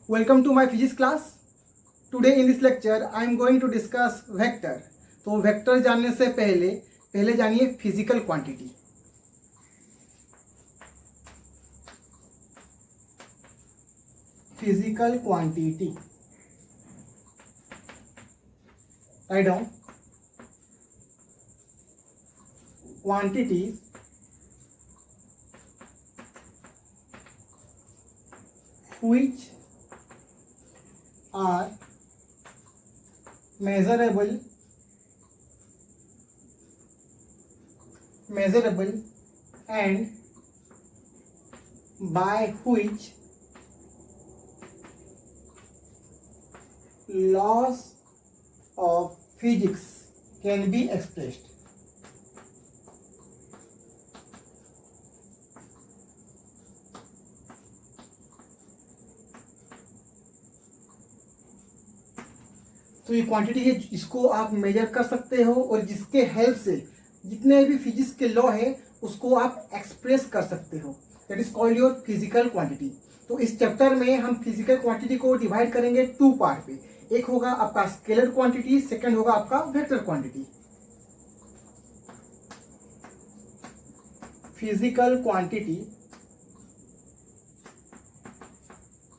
Welcome to my physics class. Today in this lecture I am going to discuss vector. तो vector जानने से पहले जानिए physical quantity. Physical quantity. Write down. Quantities which are measurable and by which laws of physics can be expressed. तो ये quantity है जिसको आप मेजर कर सकते हो और जिसके हेल्प से जितने भी फिजिक्स के लॉ है उसको आप एक्सप्रेस कर सकते हो. That is called your physical quantity. तो इस चैप्टर में हम फिजिकल क्वांटिटी को डिवाइड करेंगे टू पार्ट पे. एक होगा आपका स्केलर क्वांटिटी, सेकंड होगा आपका vector quantity. Physical quantity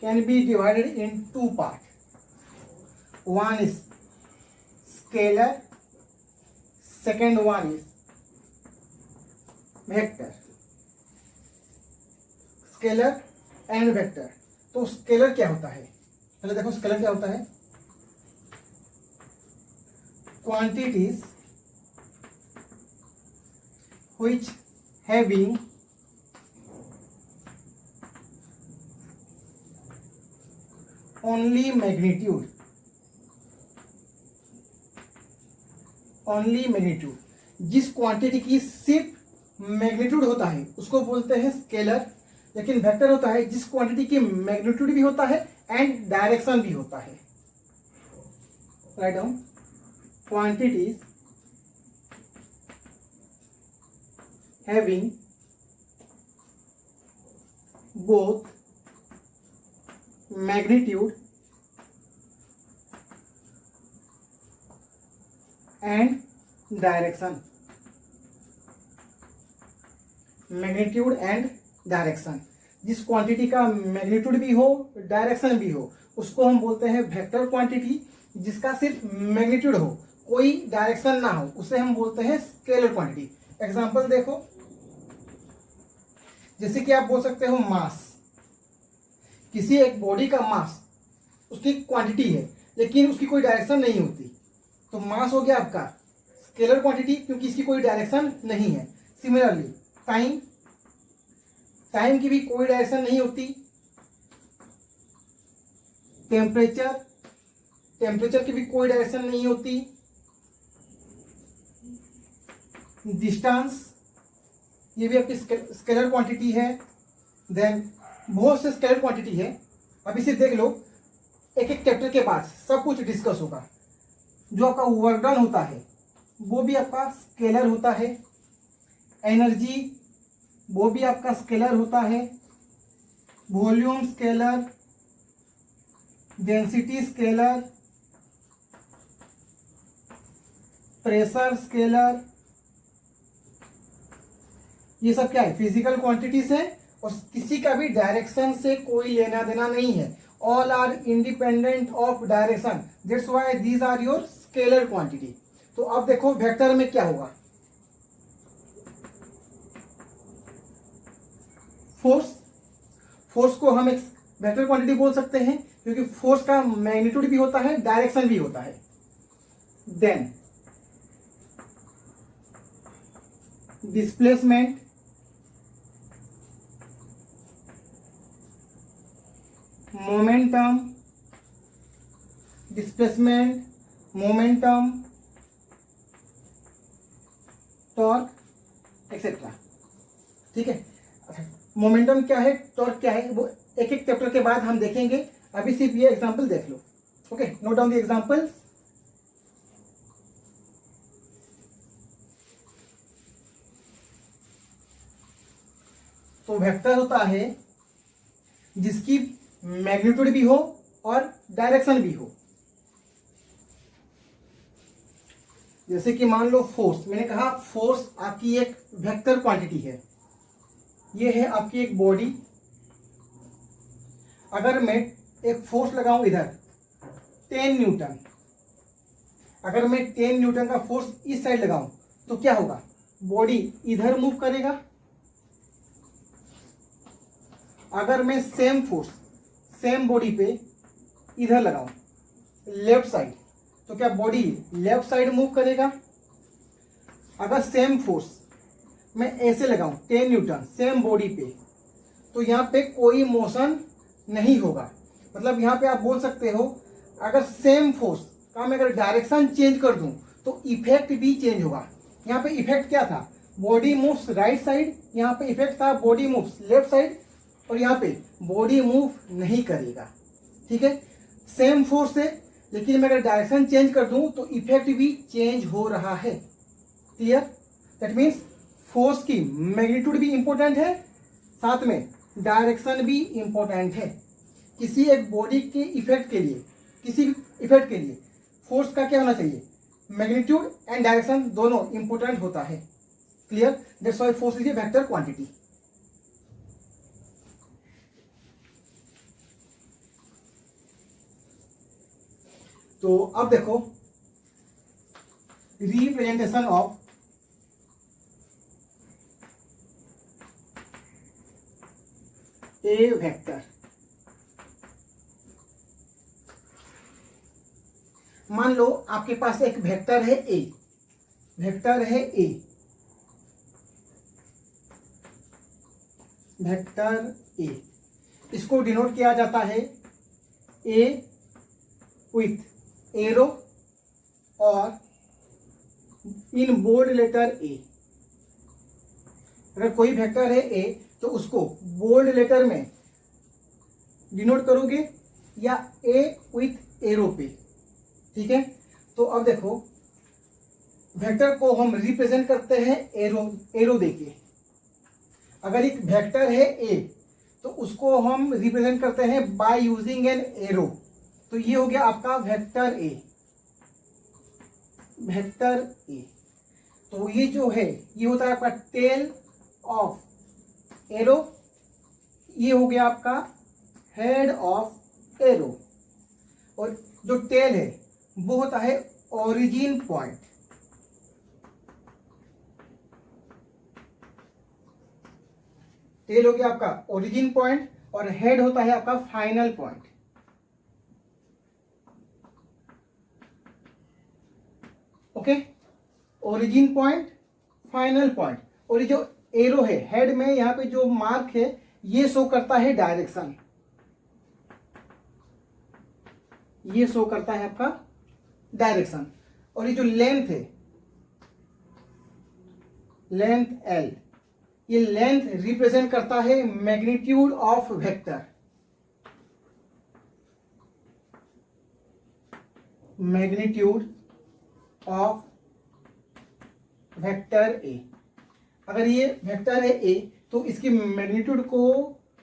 can be divided in two part. One is scalar, second one is vector. Scalar and vector. तो स्केलर क्या होता है? पहले देखो स्केलर क्या होता है. Quantities which having only magnitude. जिस क्वांटिटी की सिर्फ मैग्नीट्यूड होता है उसको बोलते हैं स्केलर. लेकिन वेक्टर होता है जिस क्वांटिटी की मैग्नीट्यूड भी होता है एंड डायरेक्शन भी होता है. Write down. Quantities having both magnitude and direction. Magnitude and direction. जिस क्वांटिटी का मैग्नीट्यूड भी हो डायरेक्शन भी हो उसको हम बोलते हैं वेक्टर क्वांटिटी. जिसका सिर्फ मैग्नीट्यूड हो कोई डायरेक्शन ना हो उसे हम बोलते हैं स्केलर क्वांटिटी. एग्जांपल देखो, जैसे कि आप बोल सकते हो मास. किसी एक बॉडी का मास उसकी क्वांटिटी है लेकिन उसकी कोई डायरेक्शन नहीं होती तो मास हो गया आपका स्केलर क्वांटिटी क्योंकि इसकी कोई डायरेक्शन नहीं है. सिमिलरली टाइम की भी कोई डायरेक्शन नहीं होती. टेम्परेचर की भी कोई डायरेक्शन नहीं होती. डिस्टेंस ये भी आपकी स्केलर क्वांटिटी है. देन बहुत से स्केलर क्वांटिटी है. अब इसे देख लो, एक एक चैप्टर के बाद सब कुछ डिस्कस होगा. जो आपका वर्क डन होता है वो भी आपका स्केलर होता है. एनर्जी वो भी आपका स्केलर होता है. Volume scalar, density scalar, pressure scalar. ये सब क्या है? फिजिकल क्वांटिटीज है और किसी का भी डायरेक्शन से कोई लेना देना नहीं है. All are independent of direction. That's why these are your scalar quantity. तो अब देखो वेक्टर में क्या होगा. फोर्स को हम एक वेक्टर क्वांटिटी बोल सकते हैं क्योंकि फोर्स का मैग्नीट्यूड भी होता है डायरेक्शन भी होता है. Then displacement, momentum, displacement, momentum, torque etcetera. ठीक है. मोमेंटम क्या है, टॉर्क क्या है, वो एक एक चैप्टर के बाद हम देखेंगे. अभी सिर्फ ये एग्जांपल देख लो. Okay, note down the examples. तो वेक्टर होता है जिसकी मैग्नीट्यूड भी हो और डायरेक्शन भी हो। जैसे कि मान लो फोर्स, मैंने कहा फोर्स आपकी एक वेक्टर क्वांटिटी है। ये है आपकी एक बॉडी। अगर मैं एक फोर्स लगाऊं इधर 10 न्यूटन, अगर मैं 10 न्यूटन का फोर्स इस साइड लगाऊं तो क्या होगा, बॉडी इधर मूव करेगा। अगर मैं सेम फोर्स सेम बॉडी पे इधर लगाऊं लेफ्ट साइड, तो क्या बॉडी लेफ्ट साइड मूव करेगा। अगर सेम फोर्स मैं ऐसे लगाऊं 10 न्यूटन सेम बॉडी पे, तो यहाँ पे कोई मोशन नहीं होगा। मतलब यहाँ पे आप बोल सकते हो अगर सेम फोर्स का मैं अगर डायरेक्शन चेंज कर दूं तो इफेक्ट भी चेंज होगा। यहाँ पे इफेक्ट क्या था, बॉडी मूव्स राइट साइड, यहाँ पे इफेक्ट था बॉडी मूव्स लेफ्ट साइड, और यहाँ पे बॉडी मूव नहीं करेगा। ठीक है, सेम फोर्स है, लेकिन मैं अगर डायरेक्शन चेंज कर दूं तो इफेक्ट भी चेंज हो रहा है। क्लियर, दैट मीन्स फोर्स की मैग्नीट्यूड भी इंपॉर्टेंट है, साथ में डायरेक्शन भी इंपॉर्टेंट है। किसी एक बॉडी के इफेक्ट के लिए, किसी भी इफेक्ट के लिए फोर्स का क्या होना चाहिए, मैग्नीट्यूड एंड डायरेक्शन दोनों इंपॉर्टेंट होता है। Clear, that's why force is a vector quantity. तो अब देखो रिप्रेजेंटेशन ऑफ ए वेक्टर। मान लो आपके पास एक वेक्टर है ए, वेक्टर है ए, वेक्टर ए, इसको डिनोट किया जाता है ए विथ एरो और इन बोल्ड लेटर ए। अगर कोई वेक्टर है ए तो उसको बोल्ड लेटर में डिनोट करोगे या ए विथ एरो पे। ठीक है, तो अब देखो वेक्टर को हम रिप्रेजेंट करते हैं एरो देके। अगर एक वेक्टर है ए तो उसको हम रिप्रेजेंट करते हैं बाय यूजिंग एन एरो। तो ये हो गया आपका वेक्टर ए, वेक्टर ए। तो ये जो है ये होता है आपका टेल ऑफ एरो, ये हो गया आपका हेड ऑफ एरो, और जो टेल है वो होता है ओरिजिन पॉइंट। टेल हो गया आपका ओरिजिन पॉइंट और हेड होता है आपका final point. Okay, origin point, final point. और ये जो एरो है हेड में, यहां पे जो मार्क है ये शो करता है डायरेक्शन, ये शो करता है आपका डायरेक्शन। और ये जो लेंथ है, लेंथ एल, ये लेंथ रिप्रेजेंट करता है magnitude of vector, magnitude of vector A. अगर ये वेक्टर है ए तो इसकी मैग्नीट्यूड को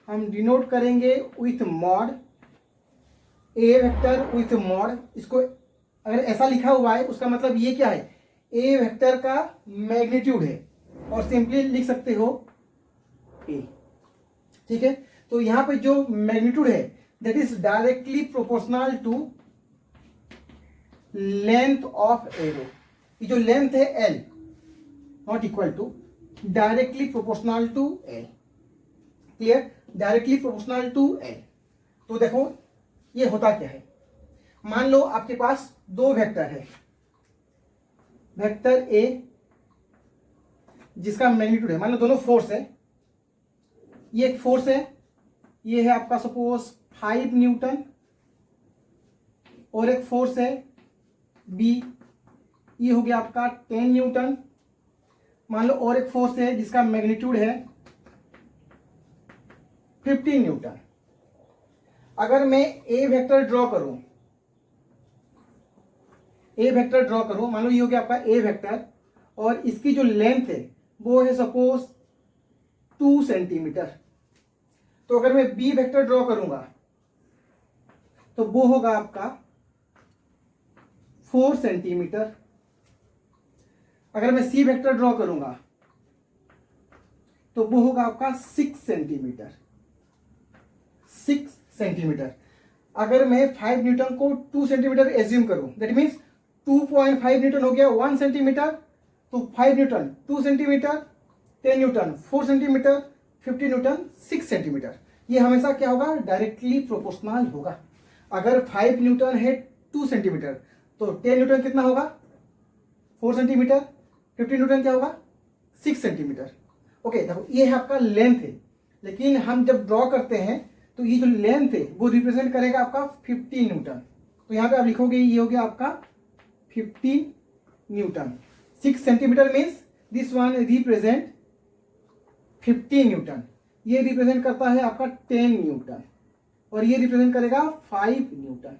हम डिनोट करेंगे with mod, A vector with mod. इसको अगर ऐसा लिखा हुआ है उसका मतलब ये क्या है, ए वेक्टर का मैग्नीट्यूड है, और सिंपली लिख सकते हो ए। ठीक है, तो यहां पे जो मैग्नीट्यूड है that is directly proportional to length of arrow. ये जो लेंथ है l not equal to directly proportional to l. Clear, directly proportional to l. तो देखो ये होता क्या है, मान लो आपके पास दो वेक्टर है, वेक्टर ए जिसका मैग्नीट्यूड है, मान लो दोनों फोर्स है, ये एक फोर्स है, ये है आपका सपोज 5 न्यूटन, और एक फोर्स है बी, ये हो गया आपका 10 न्यूटन। मान लो और एक फोर्स है जिसका मैग्नीट्यूड है 15 न्यूटन। अगर मैं ए वेक्टर ड्रॉ करूं, ए वेक्टर ड्रॉ करूं, मान लो ये हो गया आपका ए वेक्टर, और इसकी जो लेंथ है वो है सपोज 2 सेंटीमीटर। तो अगर मैं बी वेक्टर ड्रॉ करूंगा तो वो होगा आपका 4 सेंटीमीटर। अगर मैं सी वेक्टर ड्रॉ करूंगा तो वो होगा आपका 6 सेंटीमीटर। 6 सेंटीमीटर। अगर मैं 5 न्यूटन को 2 सेंटीमीटर एज्यूम करूं, दैट मीन्स 2.5 न्यूटन हो गया 1 सेंटीमीटर, तो 5 Newton 2 centimetre, 10 Newton 4 centimetre, 50 Newton 6 centimetre. ये हमेशा क्या होगा, डायरेक्टली प्रोपोर्शनल होगा। अगर 5 न्यूटन है 2 सेंटीमीटर, तो 10 न्यूटन कितना होगा, 4 सेंटीमीटर, 50 न्यूटन क्या होगा, 6 सेंटीमीटर। ओके, देखो ये है आपका लेंथ है, लेकिन हम जब ड्रॉ करते हैं तो ये जो लेंथ है वो रिप्रेजेंट करेगा आपका 15 न्यूटन। तो यहाँ पे आप लिखोगे ये हो गया आपका 15 Newton. 6 centimetre means this one represent 15 Newton. ये रिप्रेजेंट करता है आपका 10 न्यूटन और ये रिप्रेजेंट करेगा 5 न्यूटन।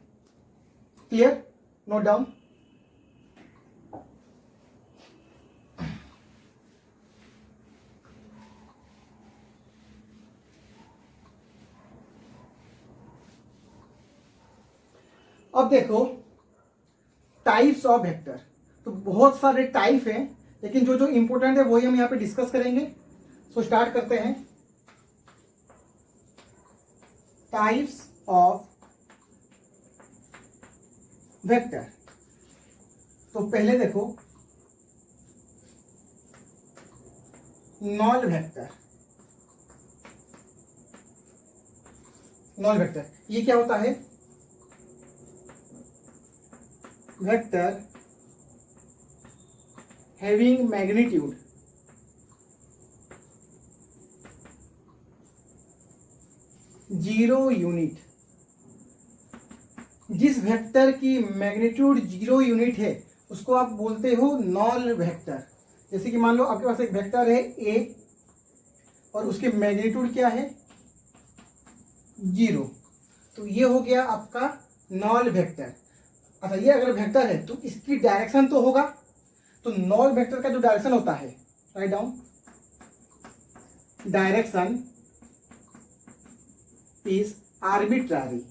Clear, note down. अब देखो टाइप्स ऑफ वेक्टर। तो बहुत सारे टाइप हैं, लेकिन जो जो इंपॉर्टेंट है वही हम यहाँ पे डिस्कस करेंगे। सो स्टार्ट करते हैं। Types of vector. तो पहले देखो नॉल वेक्टर। नॉल वेक्टर ये क्या होता है, vector having magnitude zero unit. जिस वेक्टर की मैग्नीट्यूड 0 यूनिट है उसको आप बोलते हो नॉल वेक्टर। जैसे कि मान लो आपके पास एक वेक्टर है ए और उसकी मैग्नीट्यूड क्या है, 0, तो ये हो गया आपका नॉल वेक्टर। अच्छा, ये अगर वेक्टर है तो इसकी डायरेक्शन तो होगा, तो नॉल वेक्टर का जो डायरेक्शन होता है, write down, direction is arbitrary.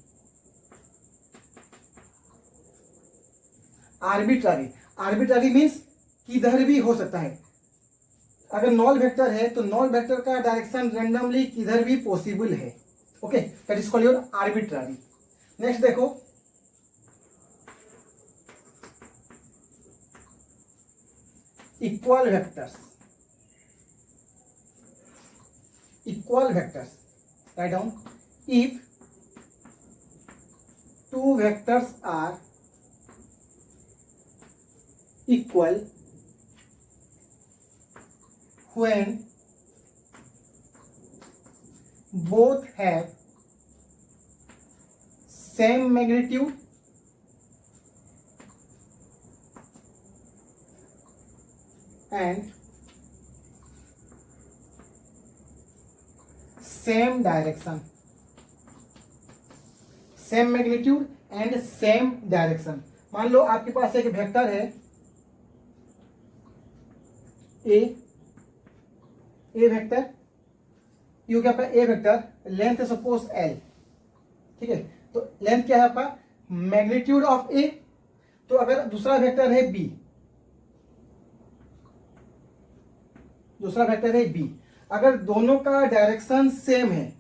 Arbitrary, arbitrary means किधर भी हो सकता है। अगर नॉल वेक्टर है तो नॉल वेक्टर का डायरेक्शन रैंडमली किधर भी पॉसिबल है। Okay, that is called your arbitrary. Next देखो equal vectors. Equal vectors, write down, if two vectors are equal when both have same magnitude and same direction। Same magnitude and same direction. मान लो आपके पास एक vector है A vector, you क्या आपका ए vector, length है suppose L, ठीक है, तो लेंथ क्या है आपका, मैग्नीट्यूड ऑफ ए। तो अगर दूसरा वेक्टर है बी, दूसरा वेक्टर है बी, अगर दोनों का डायरेक्शन सेम है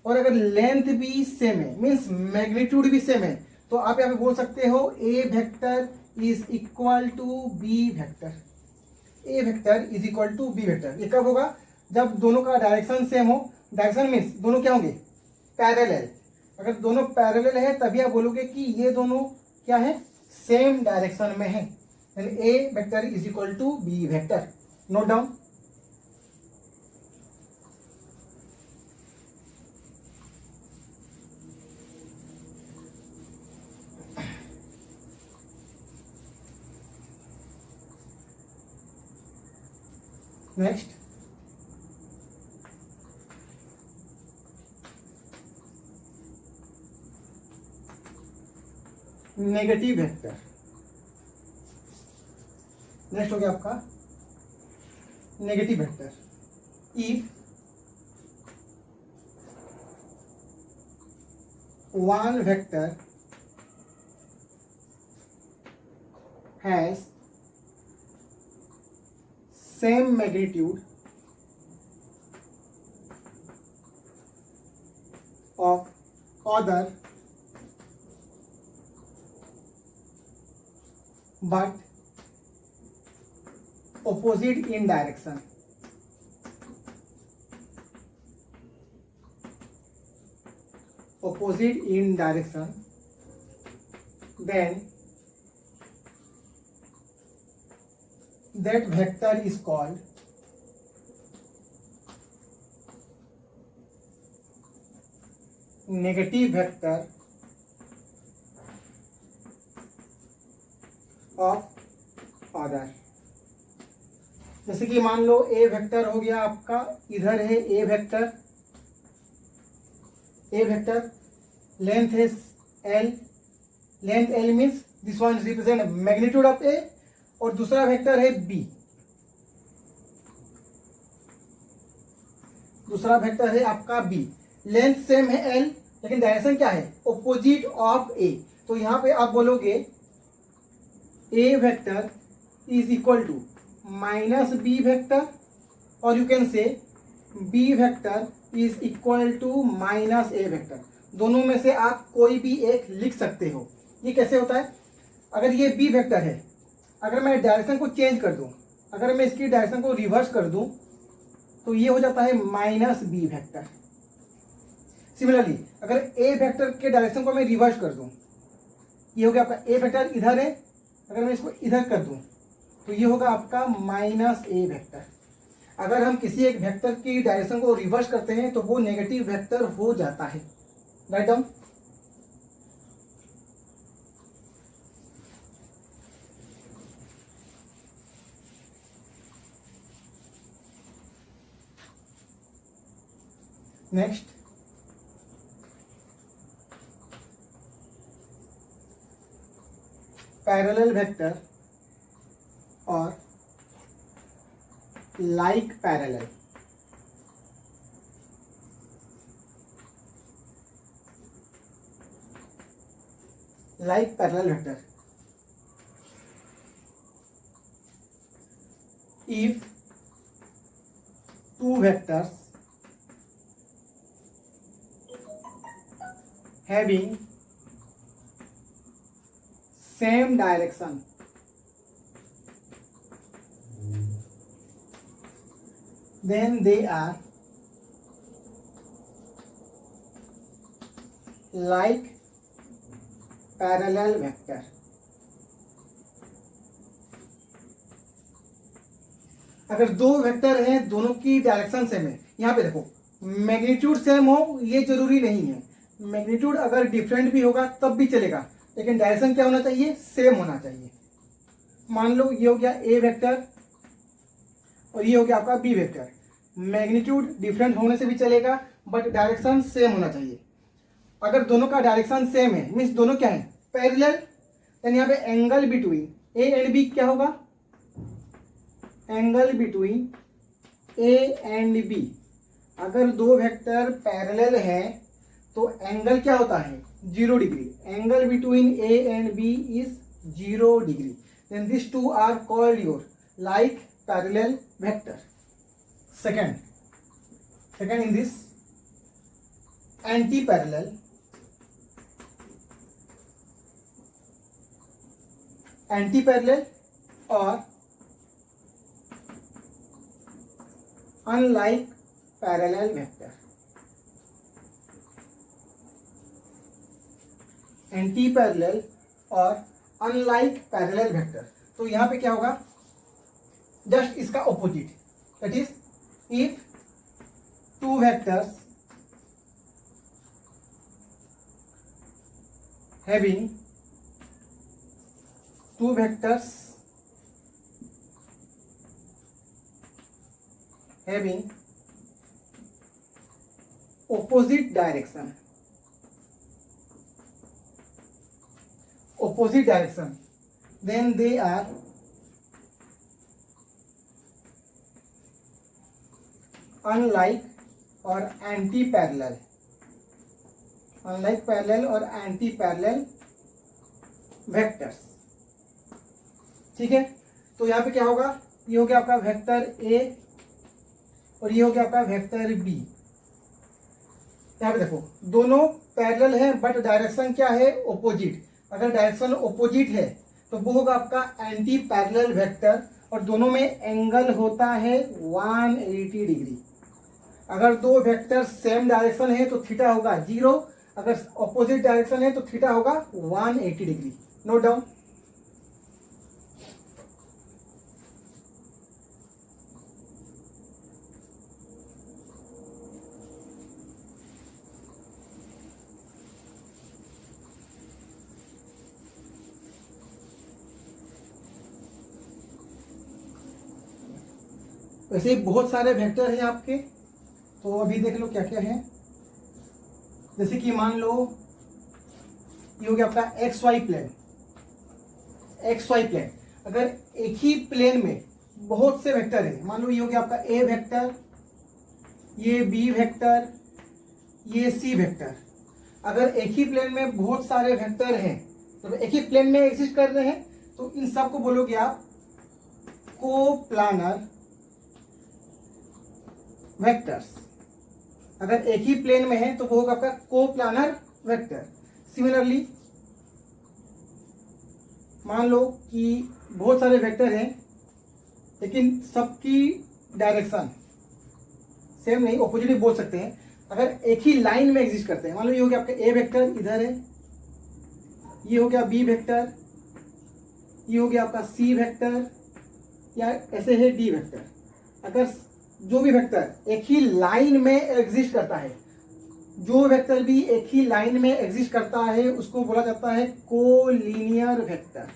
और अगर लेंथ भी सेम है, मीन्स मैग्नीट्यूड भी सेम है, तो आप यहाँ पे बोल सकते हो A vector is equal to B vector. A vector is equal to B vector. ये कब होगा, जब दोनों का डायरेक्शन सेम हो। डायरेक्शन मीन्स दोनों क्या होंगे, पैरेलल। अगर दोनों पैरेलल है तभी आप बोलोगे कि ये दोनों क्या है, सेम डायरेक्शन में है। A vector is equal to B vector. Note down. Next negative vector. Next हो गया आपका negative vector. If one vector has same magnitude of other but opposite in direction. Opposite in direction, then that vector is called negative vector of order. जैसे कि मान लो ए vector हो गया आपका, इधर है ए वेक्टर, लेंथ है L, length L means this one represent magnitude of A, और दूसरा वेक्टर है बी, दूसरा वेक्टर है आपका बी, लेंथ सेम है एल लेकिन डायरेक्शन क्या है, ऑपोजिट ऑफ ए। तो यहां पे आप बोलोगे A vector is equal to minus B vector, और you can say B vector is equal to minus A vector. दोनों में से आप कोई भी एक लिख सकते हो। ये कैसे होता है, अगर ये बी वेक्टर है, अगर मैं डायरेक्शन को चेंज कर दूं, अगर मैं इसकी डायरेक्शन को रिवर्स कर दूं तो ये हो जाता है माइनस बी वेक्टर। सिमिलरली अगर ए वेक्टर के डायरेक्शन को मैं रिवर्स कर दूं, ये हो गया आपका ए वेक्टर इधर है, अगर मैं इसको इधर कर दूं तो ये होगा आपका माइनस ए वेक्टर। अगर हम किसी एक वेक्टर की डायरेक्शन को रिवर्स करते हैं तो वो नेगेटिव वेक्टर हो जाता है। Write down. Next, parallel vector और like parallel. Like parallel vector, if two vectors having same direction then they are like parallel vector। अगर दो वेक्टर हैं, दोनों की डायरेक्शन सेम है, यहाँ पे देखो मैग्नीट्यूड सेम हो ये जरूरी नहीं है, मैग्नीट्यूड अगर डिफरेंट भी होगा तब भी चलेगा, लेकिन डायरेक्शन क्या होना चाहिए, सेम होना चाहिए। मान लो ये हो गया ए वेक्टर और ये हो गया आपका बी वेक्टर, मैग्नीट्यूड डिफरेंट होने से भी चलेगा बट डायरेक्शन सेम होना चाहिए। अगर दोनों का डायरेक्शन सेम है मीन्स दोनों क्या है, पैरेलल, देन यहाँ पे angle between a and b क्या होगा, angle between a and b. अगर दो वेक्टर पैरेलल है तो एंगल क्या होता है, 0 degree. Angle between a and b is 0 degree, then this two are called your like parallel vector. second in this anti-parallel or unlike parallel vector। Anti parallel और unlike parallel vector, तो यहां पे क्या होगा, just इसका opposite, that is if two vectors having two vectors having opposite direction, then they are unlike or anti-parallel, unlike parallel or anti-parallel vectors। ठीक है, तो यहाँ पे क्या होगा, ये हो गया आपका वेक्टर ए और ये हो गया आपका वेक्टर बी। यहाँ पे देखो दोनों पैरेलल है बट डायरेक्शन क्या है, ऑपोजिट। अगर डायरेक्शन ऑपोजिट है तो वो होगा आपका एंटी पैरेलल वेक्टर और दोनों में एंगल होता है 180 डिग्री। अगर दो वेक्टर सेम डायरेक्शन है तो थीटा होगा 0, अगर ऑपोजिट डायरेक्शन है तो थीटा होगा 180 डिग्री। Note down. वैसे ही बहुत सारे वेक्टर हैं आपके, तो अभी देख लो क्या क्या है। जैसे कि मान लो ये हो गया आपका x y plane. X y plane, अगर एक ही प्लेन में बहुत से वेक्टर है, मान लो ये हो गया आपका ए वेक्टर, ये बी वेक्टर, ये सी वेक्टर। अगर एक ही प्लेन में बहुत सारे वेक्टर हैं, तो एक ही प्लेन में एग्जिस्ट कर रहे हैं, तो इन सब को बोलोगे आप कोप्लानर वेक्टर्स। अगर एक ही प्लेन में है तो वो होगा आपका कोप्लानर वेक्टर। सिमिलरली मान लो कि बहुत सारे वेक्टर हैं लेकिन सबकी डायरेक्शन सेम नहीं, ऑपोजिट भी बोल सकते हैं। अगर एक ही लाइन में एग्जिस्ट करते हैं, मान लो ये हो गया आपका ए वेक्टर इधर है, ये हो गया बी वेक्टर, ये हो गया आपका सी वेक्टर, या ऐसे है डी वेक्टर। अगर जो भी वेक्टर एक ही लाइन में एग्जिस्ट करता है, जो वेक्टर भी एक ही लाइन में एग्जिस्ट करता है उसको बोला जाता है कोलिनियर वेक्टर।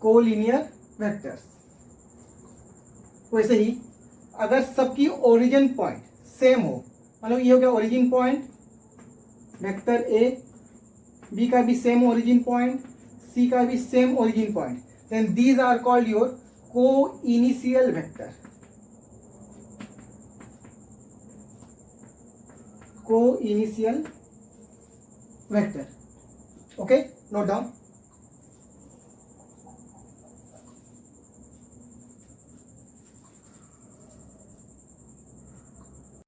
Collinear vectors. वैसे ही अगर सबकी ओरिजिन पॉइंट सेम हो, मतलब ये हो गया origin point vector A, B का भी सेम ओरिजिन पॉइंट, सी का भी same origin point, then these are called your co-initial vector. Co-initial vector. Okay, note down.